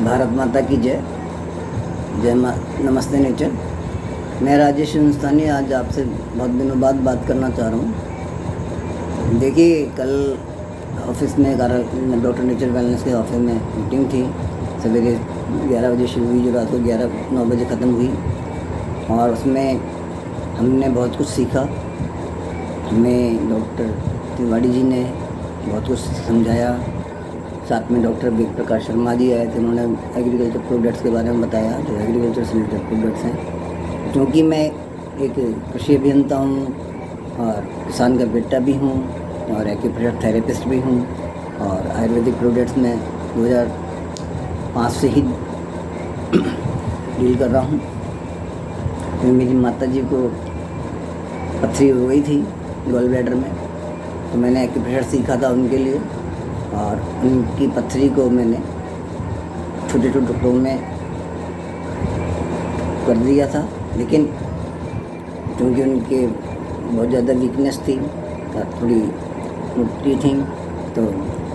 भारत माता की जय। नमस्ते नेचर। मैं राजेश हिंदुस्तानी आज आपसे बहुत दिनों बाद बात करना चाह रहा हूँ। देखिए, कल ऑफिस में डॉक्टर नेचर वेलनेस के ऑफिस में मीटिंग थी। सवेरे 11 बजे शुरू हुई, जो रात को 9 बजे ख़त्म हुई, और उसमें हमने बहुत कुछ सीखा। हमें डॉक्टर तिवारी जी ने बहुत कुछ समझाया। साथ में डॉक्टर वेद प्रकाश शर्मा जी आए थे। उन्होंने एग्रीकल्चर प्रोडक्ट्स के बारे में बताया, जो एग्रीकल्चर से रिलेटेड प्रोडक्ट्स हैं। क्योंकि मैं एक कृषि अभियंता हूँ और किसान का बेटा भी हूँ और एक्यूप्रेशर थेरेपिस्ट भी हूँ, और आयुर्वेदिक प्रोडक्ट्स में 2005 से ही डील कर रहा हूँ। तो मेरी माता जी को पथरी हो गई थी गॉल ब्लैडर में, तो मैंने एक्यूप्रेशर सीखा था उनके लिए, और उनकी पथरी को मैंने छोटे छोटे टुकड़ों में कर दिया था। लेकिन क्योंकि उनके बहुत ज़्यादा वीकनेस थी और थोड़ी मोटी थी, तो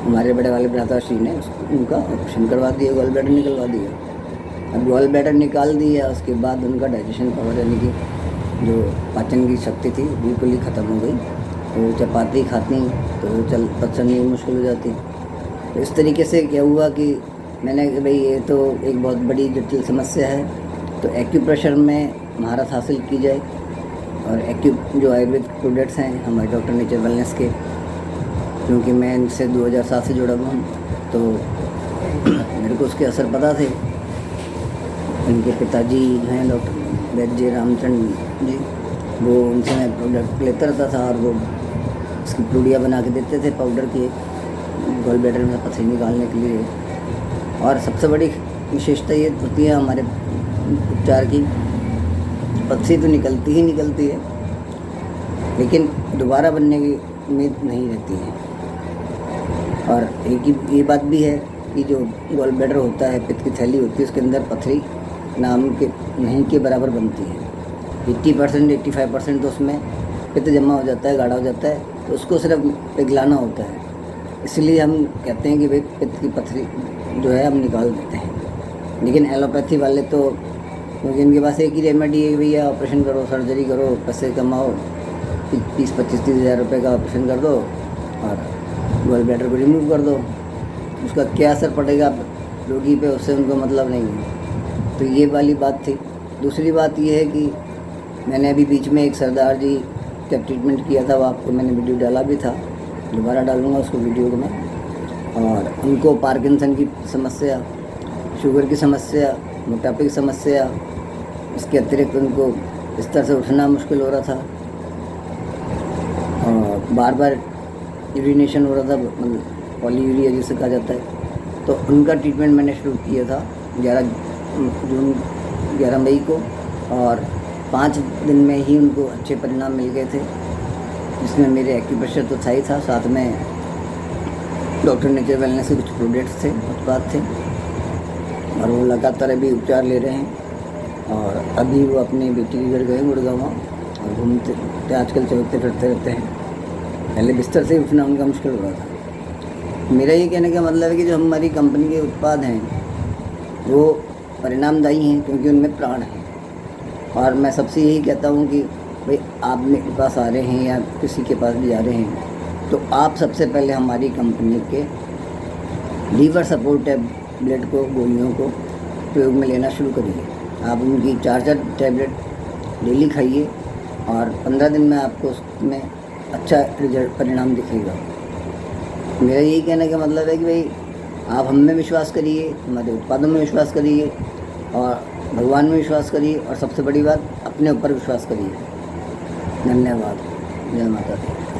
हमारे बड़े वाले भ्राताश्री ने उनका ऑपरेशन करवा दिया, गॉल ब्लैडर निकलवा दिया। अब गॉल ब्लैडर निकाल दिया, उसके बाद उनका डाइजेशन पावर, यानी कि जो पाचन की शक्ति थी, बिल्कुल ही ख़त्म हो गई। तो चपाती खाती तो पचनी मुश्किल हो जाती। तो इस तरीके से क्या हुआ कि मैंने भाई ये तो एक बहुत बड़ी जटिल समस्या है, तो एक्यूप्रेशर में महारत हासिल की जाए। और जो आयुर्वेदिक प्रोडक्ट्स हैं हमारे डॉक्टर नेचर वेलनेस के, क्योंकि मैं इनसे 2007 से जुड़ा हुआ हूँ, तो मेरे को उसके असर पता थे। उनके पिताजी जो हैं डॉक्टर वैद्य रामचंद्र जी, वो उनसे मैं प्रोडक्ट लेता रहता था, और वो उसकी पुड़िया बना के देते थे पाउडर की, गॉल ब्लैडर में पथरी निकालने के लिए। और सबसे बड़ी विशेषता ये होती है हमारे उपचार की, पथरी तो निकलती ही निकलती है, लेकिन दोबारा बनने की उम्मीद नहीं रहती है। और एक ये बात भी है कि जो गॉल ब्लैडर होता है, पित्त की थैली होती है, उसके अंदर पथरी नाम के नहीं के बराबर बनती है। 80% 85% तो उसमें पित्त जमा हो जाता है, गाढ़ा हो जाता है, तो उसको सिर्फ पिघलाना होता है। इसलिए हम कहते हैं कि भाई पित्त की पथरी जो है हम निकाल देते हैं। लेकिन एलोपैथी वाले तो, क्योंकि इनके पास एक ही रेमेडी है, भैया ऑपरेशन करो, सर्जरी करो, पैसे कमाओ, 20-25-30 हज़ार रुपये का ऑपरेशन कर दो और गॉल ब्लैडर को रिमूव कर दो। उसका क्या असर पड़ेगा रोगी पे, उससे उनको मतलब नहीं है। तो ये वाली बात थी। दूसरी बात ये है कि मैंने अभी बीच में एक सरदार जी का ट्रीटमेंट किया था, वो आपको मैंने वीडियो डाला भी था, दोबारा डालूँगा उसको वीडियो को मैं। और उनको पार्किंसन की समस्या, शुगर की समस्या, मोटापे की समस्या, इसके अतिरिक्त उनको इस तरह से उठना मुश्किल हो रहा था, और बार बार यूरिनेशन हो रहा था, मतलब पॉलीयूरिया जिसे कहा जाता है। तो उनका ट्रीटमेंट मैंने शुरू किया था 11 मई को, और 5 दिन में ही उनको अच्छे परिणाम मिल गए थे, जिसमें मेरे एक्यूप्रेशर तो था ही था, साथ में डॉक्टर नेचर वेलनेस के कुछ प्रोडक्ट्स थे, उत्पाद थे, और वो लगातार अभी उपचार ले रहे हैं। और अभी वो अपनी बेटी के घर गए गुड़गांव, और घूमते आजकल चलते फिरते रहते हैं। पहले बिस्तर से उठना उनका मुश्किल हो रहा था। मेरा ये कहने का मतलब है कि जो हमारी कंपनी के उत्पाद हैं वो परिणामदायी हैं, क्योंकि उनमें प्राण है। और मैं सबसे यही कहता हूँ कि भाई आप मेरे पास आ रहे हैं या किसी के पास भी जा रहे हैं, तो आप सबसे पहले हमारी कंपनी के लीवर सपोर्ट टैबलेट को, गोलियों को प्रयोग में लेना शुरू करिए। आप उनकी 4 टैबलेट डेली खाइए, और 15 दिन में आपको उसमें अच्छा रिजल्ट, परिणाम दिखेगा। मेरा यही कहने का मतलब है कि भाई आप हम में विश्वास करिए, हमारे उत्पादों में विश्वास करिए, और भगवान में विश्वास करिए, और सबसे बड़ी बात अपने ऊपर विश्वास करिए। धन्यवाद। जय माता दी।